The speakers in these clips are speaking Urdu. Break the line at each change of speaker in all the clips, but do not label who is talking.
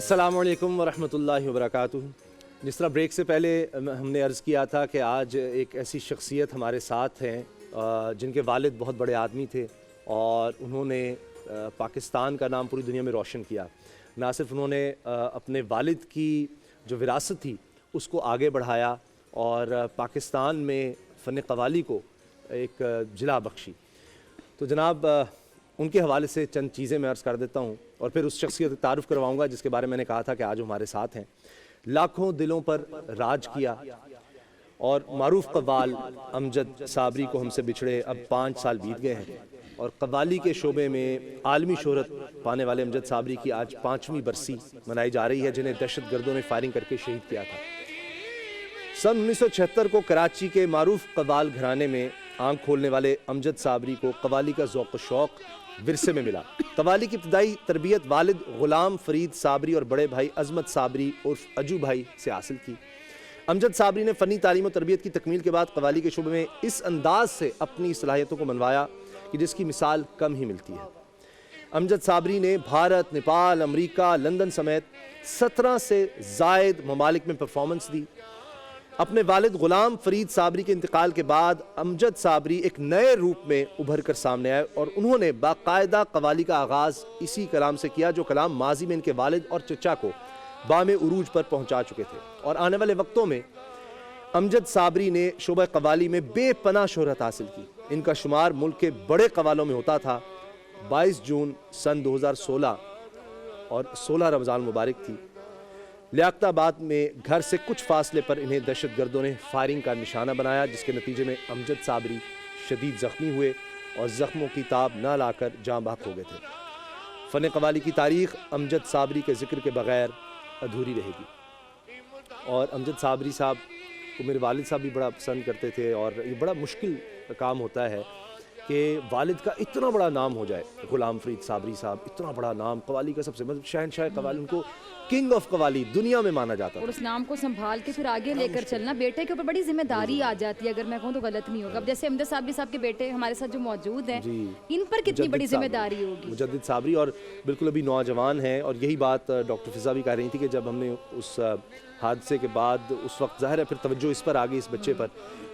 السلام علیکم ورحمۃ اللہ وبرکاتہ۔ جس طرح بریک سے پہلے ہم نے عرض کیا تھا کہ آج ایک ایسی شخصیت ہمارے ساتھ ہیں جن کے والد بہت بڑے آدمی تھے اور انہوں نے پاکستان کا نام پوری دنیا میں روشن کیا۔ نہ صرف انہوں نے اپنے والد کی جو وراثت تھی اس کو آگے بڑھایا اور پاکستان میں فن قوالی کو ایک جلا بخشی۔ تو جناب ان کے حوالے سے چند چیزیں میں عرض کر دیتا ہوں اور پھر اس شخصیت کا تعارف کرواؤں گا جس کے بارے میں نے کہا تھا کہ آج ہمارے ساتھ ہیں۔ لاکھوں دلوں پر راج کیا اور معروف قوال امجد صابری کو ہم سے بچھڑے اب 5 سال بیت گئے ہیں، اور قوالی کے شعبے میں عالمی شہرت پانے والے امجد صابری کی آج 5ویں برسی منائی جا رہی ہے، جنہیں دہشت گردوں نے فائرنگ کر کے شہید کیا تھا۔ سن 1976 کو کراچی کے معروف قوال گھرانے میں آنکھ کھولنے والے امجد صابری کو قوالی کا ذوق و شوق ورثے میں ملا۔ قوالی کی ابتدائی تربیت والد غلام فرید صابری اور بڑے بھائی عظمت صابری عرف اجو بھائی سے حاصل کی۔ امجد صابری نے فنی تعلیم و تربیت کی تکمیل کے بعد قوالی کے شعبے میں اس انداز سے اپنی صلاحیتوں کو منوایا کہ جس کی مثال کم ہی ملتی ہے۔ امجد صابری نے بھارت، نیپال، امریکہ، لندن سمیت 17 سے زائد ممالک میں پرفارمنس دی۔ اپنے والد غلام فرید صابری کے انتقال کے بعد امجد صابری ایک نئے روپ میں ابھر کر سامنے آئے اور انہوں نے باقاعدہ قوالی کا آغاز اسی کلام سے کیا جو کلام ماضی میں ان کے والد اور چچا کو بام عروج پر پہنچا چکے تھے، اور آنے والے وقتوں میں امجد صابری نے شعبہ قوالی میں بے پناہ شہرت حاصل کی۔ ان کا شمار ملک کے بڑے قوالوں میں ہوتا تھا۔ 22 جون سن 2016 اور 16 رمضان مبارک تھی۔ لیاقت آباد میں گھر سے کچھ فاصلے پر انہیں دہشت گردوں نے فائرنگ کا نشانہ بنایا، جس کے نتیجے میں امجد صابری شدید زخمی ہوئے اور زخموں کی تاب نہ لا کر جاں بحق ہو گئے تھے۔ فن قوالی کی تاریخ امجد صابری کے ذکر کے بغیر ادھوری رہے گی، اور امجد صابری صاحب کو میرے والد صاحب بھی بڑا پسند کرتے تھے، اور یہ بڑا مشکل کام ہوتا ہے کہ والد کا اتنا بڑا نام ہو جائے۔ غلام فرید صابری صاحب اتنا بڑا نام، قوالی کا سب سے مطلب شہنشاہ قوالی، ان کو کنگ آف قوالی دنیا میں مانا جاتا ہے،
اور اس نام کو سنبھال کے پھر آگے لے کر چلنا بیٹے کے اوپر بڑی ذمہ داری آ جاتی ہے، اگر میں کہوں تو غلط نہیں ہوگا۔ اب جیسے امجد صابری صاحب کے بیٹے ہمارے ساتھ جو موجود ہیں ان پر کتنی بڑی ذمہ داری ہوگی۔
مجدد صابری اور بالکل ابھی نوجوان ہیں، اور یہی بات ڈاکٹر فضا بھی کہہ رہی تھی کہ جب ہم نے اس حادثے کے بعد اس وقت ظاہر ہے پھر توجہ اس پر آ گئی، اس بچے پر،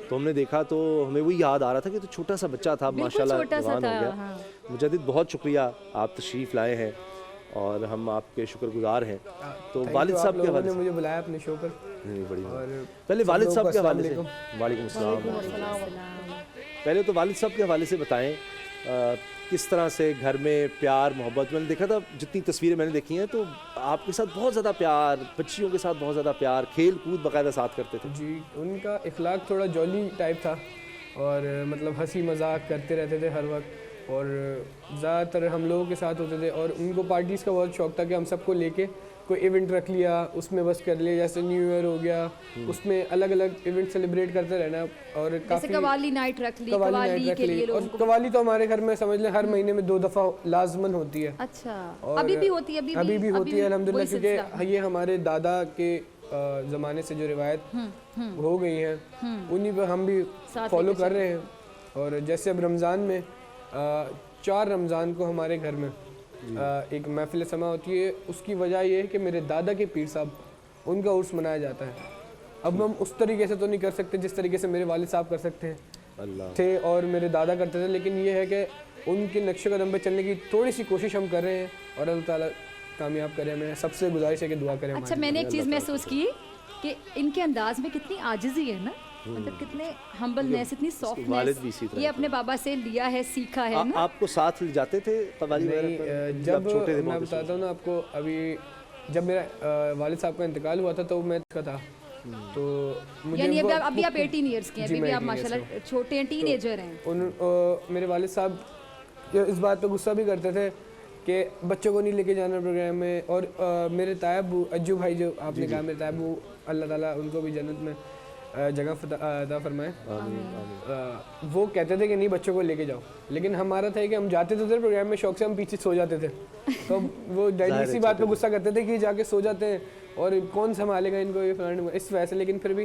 تو ہم نے دیکھا تو ہمیں وہی یاد آ رہا تھا کہ تو چھوٹا سا بچہ تھا، ماشاءاللہ جوان ہو گیا۔ مجدد بہت شکریہ، آپ تشریف لائے ہیں اور ہم آپ کے شکر گزار ہیں۔ تو والد صاحب کے حوالے سے
مجھے بلایا اپنے شو پر،
پہلے والد صاحب کے حوالے سے وعلیکم السلام۔ پہلے تو والد صاحب کے حوالے سے بتائیں کس طرح سے گھر میں پیار محبت، میں نے دیکھا تھا جتنی تصویریں میں نے دیکھی ہیں تو آپ کے ساتھ بہت زیادہ پیار، بچیوں کے ساتھ بہت زیادہ پیار، کھیل کود باقاعدہ ساتھ کرتے تھے۔
جی ان کا اخلاق تھوڑا جولی ٹائپ تھا، اور مطلب ہنسی مذاق کرتے رہتے تھے ہر وقت، اور زیادہ تر ہم لوگوں کے ساتھ ہوتے تھے، اور ان کو پارٹیز کا بہت شوق تھا کہ ہم سب کو لے کے کوئی ایونٹ رکھ لیا، اس میں بس کر لیا، جیسے نیو ایئر ہو گیا، اس میں الگ الگ ایونٹ سیلیبریٹ کرتے رہنا، اور کافی
قوالی نائٹ رکھ لی، قوالی کے لیے
اور قوالی تو ہمارے گھر میں سمجھ لیں ہر مہینے میں 2 دفعہ لازماً ہوتی ہے۔
اچھا، ابھی بھی ہوتی ہے؟
ابھی بھی ہوتی ہے الحمدللہ، کیونکہ یہ ہمارے دادا کے زمانے سے جو روایت ہو گئی ہیں انہی پہ ہم بھی فالو کر رہے ہیں۔ اور جیسے اب رمضان میں 4 رمضان کو ہمارے گھر میں ایک محفل سما ہوتی ہے، اس کی وجہ یہ ہے کہ میرے دادا کے پیر صاحب ان کا عرس منایا جاتا ہے۔ اب ہم اس طریقے سے تو نہیں کر سکتے جس طریقے سے میرے والد صاحب کر سکتے ہیں تھے اور میرے دادا کرتے تھے، لیکن یہ ہے کہ ان کے نقش قدم پہ چلنے کی تھوڑی سی کوشش ہم کر رہے ہیں، اور اللہ تعالیٰ کامیاب کرے ہمیں۔ سب سے گزارش ہے کہ دعا کریں۔
اچھا، میں نے ایک چیز محسوس کی کہ ان کے انداز میں کتنی عاجزی ہے نا، مطلب کتنے ہمبلنیس، اتنی سافٹنیس، یہ اپنے بابا سے لیا ہے، سیکھا ہے نا۔
آپ کو ساتھ لے جاتے تھے قوالی
وغیرہ؟ جب میں بتاتا ہوں نا آپ کو، ابھی جب میرا والد صاحب کا انتقال ہوا تھا تو میں کا تھا، تو
یعنی ابھی آپ 18 ایئرس کے ہیں، ابھی بھی آپ ماشاءاللہ چھوٹے ہیں، ٹین ایجر ہیں۔
میرے والد صاحب اس بات پہ غصہ بھی کرتے تھے کہ بچوں کو نہیں لے کے جانا پروگرام میں، اور میرے تائب اجو بھائی جو آپ نے کہا، میرے تائب اللہ تعالیٰ ان کو بھی جنت میں جگہ عطا فرمائے، وہ کہتے تھے کہ نہیں بچوں کو لے کے جاؤ، لیکن ہمارا تھا کہ ہم جاتے تھے پروگرام میں، شوق سے ہم پیچھے سو جاتے تھے، تو وہ ڈیڈی اسی بات پہ غصہ کرتے تھے کہ جا کے سو جاتے ہیں اور کون سنبھالے گا ان کو، یہ فلانا اس وجہ سے۔ لیکن پھر بھی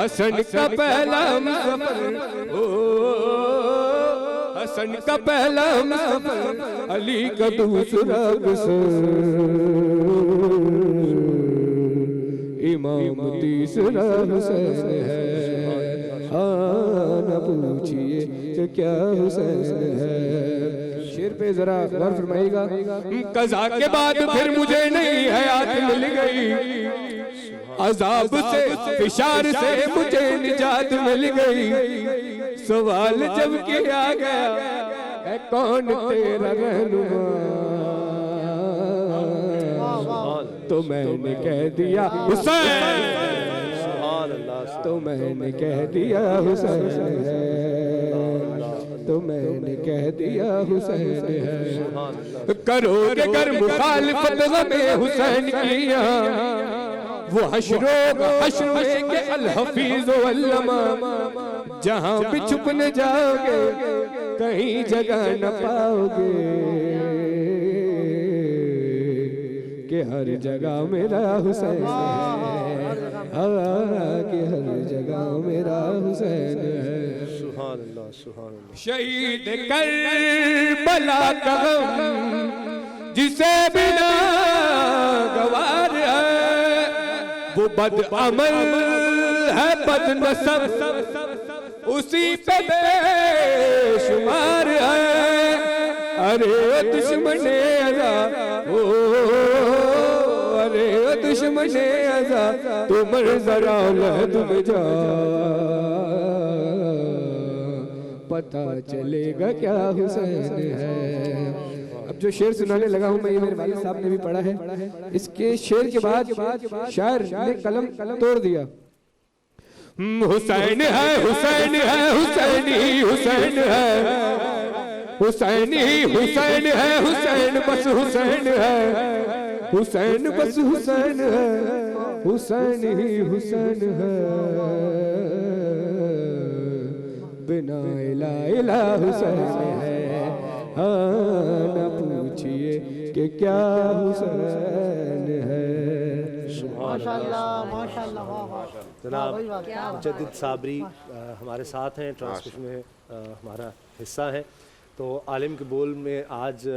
حسن کا پہلا سفر، حسن کا پہلا سفر، علی کا دوسرا بسر، امام تیسرا حسین ہے، ہاں نہ پوچھئے کہ کیا حسین ہے۔ شیر پہ ذرا غور فرمائیے گا۔ قضا کے بعد پھر مجھے نئی حیات مل گئی، عذاب سے فشار سے مجھے نجات مل گئی، سوال جب کیا گیا اے کون تیرا رہنما، تو میں نے کہہ دیا حسین، تو میں نے کہہ دیا حسین ہے، تو میں نے کہہ دیا حسین ہے۔ کرو کہ گر مخالفت غم حسین کیا، وہ حشر میں کہ الحفیظ واللما، جہاں بھی چھپنے جاؤ گے کہیں جگہ نہ پاؤ گے، کہ ہر جگہ میرا حسین ہے، کہ ہر جگہ میرا حسین ہے۔
سبحان اللہ سبحان اللہ۔
شہید کربلا کا غم جسے بنا گوار ہے، وہ بد عمل ہے بد نسب، اسی پہ بے شمار ہے، ارے دشمن ازا، ارے دشمن ازا، تو مر ذرا لہد میں جا، پتہ چلے گا کیا حسین ہے۔ اب جو شعر سنانے لگا ہوں میں، یہ میرے والد صاحب نے بھی پڑھا ہے، اس کے شعر کے بعد شاعر نے قلم توڑ دیا۔ حسین ہے حسین ہے حسین ہی حسین ہے، حسین ہی حسین ہے، حسین بس حسین ہے، حسین بس حسین ہے، حسین ہی حسین ہے، بنا الہ الہ حسین ہے، ہاں نہ پوچھئے کہ کیا حسین ہے۔
ماشاءاللہ ماشاءاللہ۔
جناب مجدد صابری ہمارے ساتھ ہیں، ٹرانسمیشن میں ہمارا حصہ ہے، تو عالم کے بول میں آج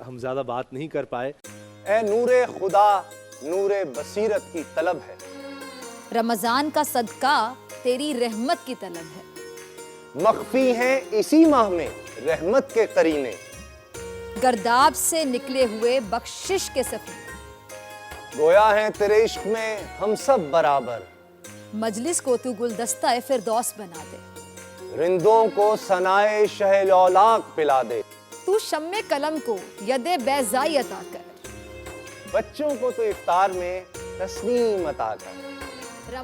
ہم زیادہ بات نہیں کر پائے۔
اے نور خدا نور بصیرت کی طلب ہے،
رمضان کا صدقہ تیری رحمت کی طلب ہے،
مخفی ہیں اسی ماہ میں رحمت کے قرینے،
گرداب سے نکلے ہوئے بخشش کے سفیر،
گویا ہیں تیرے عشق میں ہم سب برابر،
مجلس کو تو گلدستہ فردوس بنا دے،
رندوں کو ثنائے شہ لولاک پلا دے،
تو شمع قلم کو ید بیضائی عطا کر،
بچوں کو تو افطار میں تسنیم عطا کر۔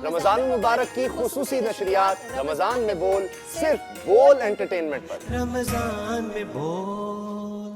رمضان مبارک کی خصوصی نشریات رمضان میں بول، صرف بول انٹرٹینمنٹ پر۔
رمضان میں بول